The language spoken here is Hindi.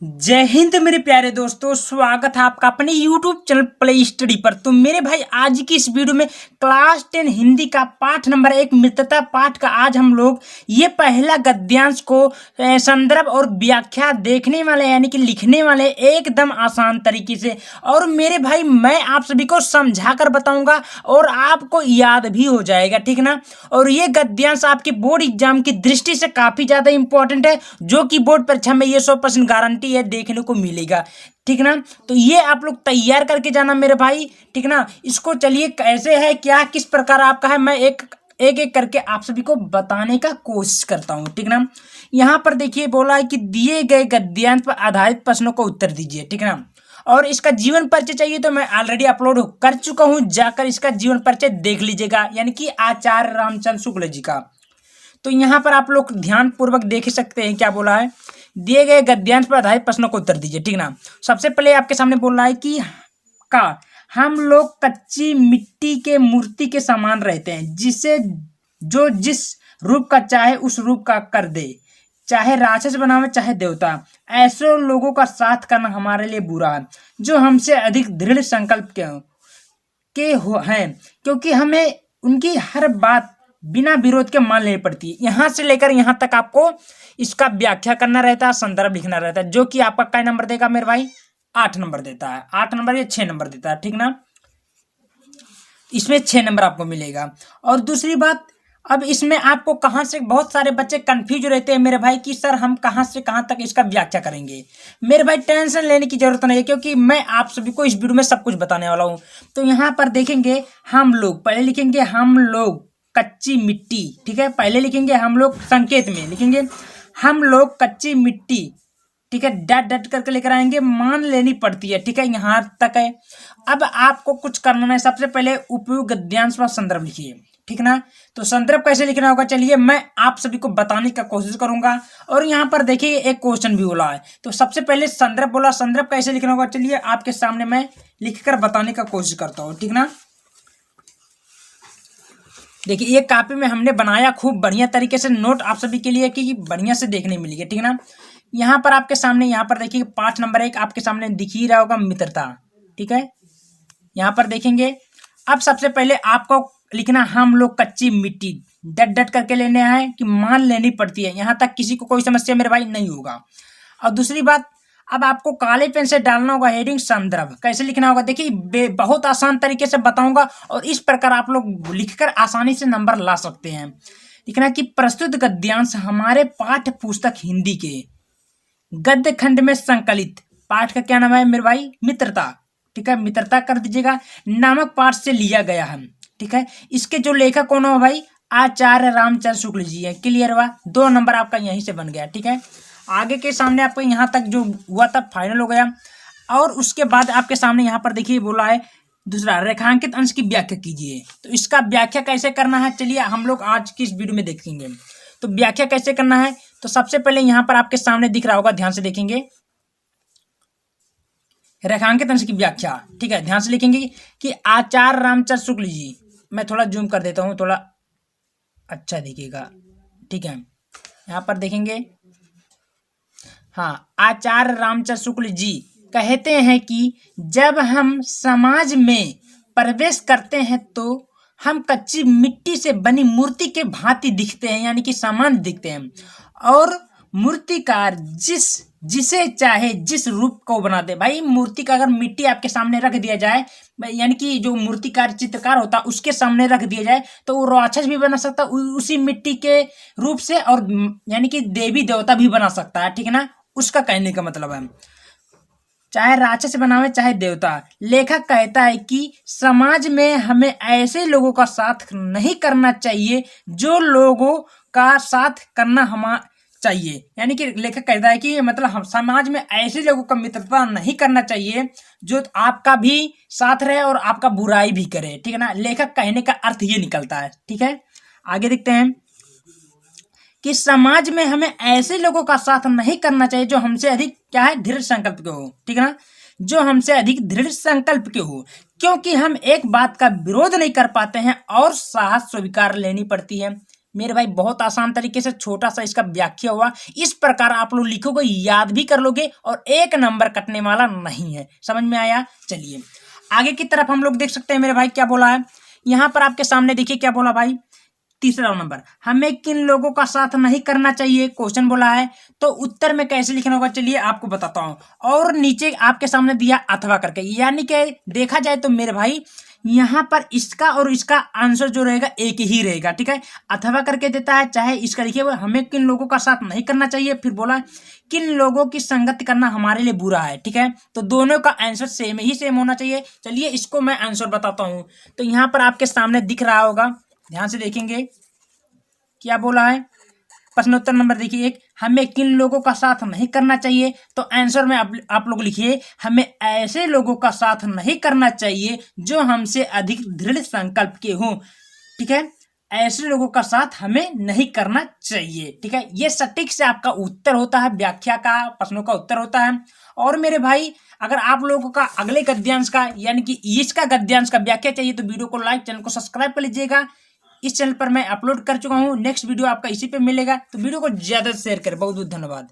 जय हिंद मेरे प्यारे दोस्तों, स्वागत है आपका अपने YouTube चैनल प्ले स्टडी पर। तो मेरे भाई आज की इस वीडियो में क्लास 10 हिंदी का पाठ नंबर 1 मित्रता पाठ का आज हम लोग ये पहला गद्यांश को संदर्भ और व्याख्या देखने वाले यानी कि लिखने वाले एकदम आसान तरीके से। और मेरे भाई मैं आप सभी को समझा कर बताऊंगा और आपको याद भी हो जाएगा, ठीक ना। और ये गद्यांश आपके बोर्ड एग्जाम की दृष्टि से काफी ज्यादा इंपॉर्टेंट है, जो कि बोर्ड परीक्षा में ये 100% गारंटी है देखने को मिलेगा, ठीक ना। तो ये आप लोग तैयार करके जाना मेरे भाई, ठीक ना। इसको चलिए कैसे है क्या किस प्रकार आपका है मैं एक एक करके आप सभी को बताने का कोशिश करता हूं, ठीक ना। यहाँ पर देखिए बोला है कि दिए गए गद्यांश पर आधारित प्रश्नों को उत्तर दीजिए, ठीक ना। और इसका जीवन परिचय चाहिए तो मैं ऑलरेडी अपलोड कर चुका हूं, जाकर इसका जीवन परिचय देख लीजिएगा, यानी कि आचार्य रामचंद्र शुक्ल जी का। तो यहाँ पर आप लोग ध्यान पूर्वक देख सकते हैं क्या बोला है। दिए गए गद्यांश पर आधारित प्रश्नों को उत्तर दीजिए, ठीक ना। सबसे पहले आपके सामने बोल रहा है कि का हम लोग कच्ची मिट्टी के मूर्ति के समान रहते हैं, जिसे जो जिस रूप का चाहे उस रूप का कर दे, चाहे राक्षस बनावे चाहे देवता। ऐसे लोगों का साथ करना हमारे लिए बुरा है, जो हमसे अधिक दृढ़ संकल्प के हैं, क्योंकि हमें उनकी हर बात बिना विरोध के मान लेनी पड़ती है। यहाँ से लेकर यहाँ तक आपको इसका व्याख्या करना रहता है, संदर्भ लिखना रहता है, जो कि आपका क्या नंबर देगा मेरे भाई, 8 नंबर देता है। 8 नंबर या 6 नंबर देता है, ठीक ना। इसमें 6 नंबर आपको मिलेगा। और दूसरी बात, अब इसमें आपको कहाँ से बहुत सारे बच्चे कंफ्यूज रहते हैं मेरे भाई कि सर हम कहाँ से कहाँ तक इसका व्याख्या करेंगे। मेरे भाई टेंशन लेने की जरूरत नहीं है, क्योंकि मैं आप सभी को इस वीडियो में सब कुछ बताने वाला हूँ। तो यहाँ पर देखेंगे हम लोग, पहले लिखेंगे हम लोग कच्ची मिट्टी, ठीक है। पहले लिखेंगे हम लोग, संकेत में लिखेंगे हम लोग कच्ची मिट्टी, ठीक है। डट डट करके लेकर आएंगे, मान लेनी पड़ती है, ठीक है। यहाँ तक है। अब आपको कुछ करना है, सबसे पहले उपयुक्त गद्यांश व संदर्भ लिखिए, ठीक ना। तो संदर्भ कैसे लिखना होगा चलिए मैं आप सभी को बताने का कोशिश करूंगा। और यहाँ पर देखिए एक क्वेश्चन भी बोला है, तो सबसे पहले संदर्भ बोला, संदर्भ कैसे लिखना होगा चलिए आपके सामने मैं लिखकर बताने का कोशिश करता हूँ, ठीक ना। देखिए ये कॉपी में हमने बनाया खूब बढ़िया तरीके से नोट आप सभी के लिए कि बढ़िया से देखने मिलेगी, ठीक ना। यहाँ पर आपके सामने, यहाँ पर देखिए पाठ नंबर 1 आपके सामने दिख ही रहा होगा, मित्रता, ठीक है। यहाँ पर देखेंगे। अब सबसे पहले आपको लिखना हम लोग कच्ची मिट्टी, डट डट करके लेने हैं कि मान लेनी पड़ती है। यहाँ तक किसी को कोई समस्या मेरे भाई नहीं होगा। और दूसरी बात, अब आपको काले पेन से डालना होगा हेडिंग संदर्भ। कैसे लिखना होगा देखिए बहुत आसान तरीके से बताऊंगा, और इस प्रकार आप लोग लिखकर आसानी से नंबर ला सकते हैं। लिखना कि प्रस्तुत गद्यांश हमारे पाठ्य पुस्तक हिंदी के गद्य खंड में संकलित, पाठ का क्या नाम है मेरे भाई, मित्रता, ठीक है। मित्रता कर दीजिएगा, नामक पाठ से लिया गया है, ठीक है। इसके जो लेखक कौन हो भाई, आचार्य रामचंद्र शुक्ल जी है। क्लियर हुआ, 2 नंबर आपका यहीं से बन गया, ठीक है। आगे के सामने आपको यहाँ तक जो हुआ था फाइनल हो गया। और उसके बाद आपके सामने यहाँ पर देखिए बोला है दूसरा, रेखांकित अंश की व्याख्या कीजिए। तो इसका व्याख्या कैसे करना है चलिए हम लोग आज की इस वीडियो में देखेंगे। तो व्याख्या कैसे करना है, तो सबसे पहले यहाँ पर आपके सामने दिख रहा होगा, ध्यान से देखेंगे, रेखांकित अंश की व्याख्या, ठीक है। ध्यान से लिखेंगे कि आचार्य रामचंद्र शुक्ल जी, मैं थोड़ा जूम कर देता हूँ, थोड़ा अच्छा दिखेगा, ठीक है। यहाँ पर देखेंगे, हाँ, आचार्य रामचंद्र शुक्ल जी कहते हैं कि जब हम समाज में प्रवेश करते हैं तो हम कच्ची मिट्टी से बनी मूर्ति के भांति दिखते हैं, यानी कि समान दिखते हैं। और मूर्तिकार जिसे चाहे जिस रूप को बना दे। भाई मूर्ति का अगर मिट्टी आपके सामने रख दिया जाए, यानी कि जो मूर्तिकार चित्रकार होता है उसके सामने रख दिया जाए, तो वो राक्षस भी बना सकता उसी मिट्टी के रूप से, और यानी कि देवी देवता भी बना सकता है, ठीक है ना। उसका कहने का मतलब है चाहे राक्षस बनावे चाहे देवता। लेखक कहता है कि समाज में हमें ऐसे लोगों का साथ नहीं करना चाहिए जो लोगों का साथ करना हम चाहिए, यानी कि लेखक कहता है कि मतलब हम समाज में ऐसे लोगों का मित्रता नहीं करना चाहिए जो आपका भी साथ रहे और आपका बुराई भी करे, ठीक है ना। लेखक कहने का अर्थ ये निकलता है, ठीक है। आगे देखते हैं कि समाज में हमें ऐसे लोगों का साथ नहीं करना चाहिए जो हमसे अधिक क्या है, दृढ़ संकल्प के हो, ठीक है ना। जो हमसे अधिक दृढ़ संकल्प के हो, क्योंकि हम एक बात का विरोध नहीं कर पाते हैं और साहस स्वीकार लेनी पड़ती है। मेरे भाई बहुत आसान तरीके से छोटा सा इसका व्याख्या हुआ। इस प्रकार आप लोग लिखोगे, याद भी कर लोगे और एक नंबर कटने वाला नहीं है। समझ में आया? चलिए आगे की तरफ हम लोग देख सकते हैं मेरे भाई क्या बोला है। यहाँ पर आपके सामने देखिए क्या बोला भाई, तीसरा नंबर, हमें किन लोगों का साथ नहीं करना चाहिए, क्वेश्चन बोला है। तो उत्तर में कैसे लिखना होगा चलिए आपको बताता हूं। और नीचे आपके सामने दिया अथवा करके, यानी कि देखा जाए तो मेरे भाई यहाँ पर इसका और इसका आंसर जो रहेगा एक ही रहेगा, ठीक है। अथवा करके देता है, चाहे इसका लिखिए हमें किन लोगों का साथ नहीं करना चाहिए, फिर बोला किन लोगों की संगत करना हमारे लिए बुरा है, ठीक है। तो दोनों का आंसर सेम ही सेम होना चाहिए। चलिए इसको मैं आंसर बताता हूं। तो यहाँ पर आपके सामने दिख रहा होगा, ध्यान से देखेंगे क्या बोला है। प्रश्नोत्तर नंबर देखिए एक, हमें किन लोगों का साथ नहीं करना चाहिए। तो आंसर में आप लोग लिखिए हमें ऐसे लोगों का साथ नहीं करना चाहिए जो हमसे अधिक दृढ़ संकल्प के हों, ठीक है। ऐसे लोगों का साथ हमें नहीं करना चाहिए, ठीक है। ये सटीक से आपका उत्तर होता है, व्याख्या का प्रश्नों का उत्तर होता है। और मेरे भाई अगर आप लोगों का अगले गद्यांश का यानी कि इसका गद्यांश का व्याख्या चाहिए तो वीडियो को लाइक, चैनल को सब्सक्राइब कर लीजिएगा। इस चैनल पर मैं अपलोड कर चुका हूँ, नेक्स्ट वीडियो आपका इसी पे मिलेगा। तो वीडियो को ज्यादा शेयर करें। बहुत बहुत धन्यवाद।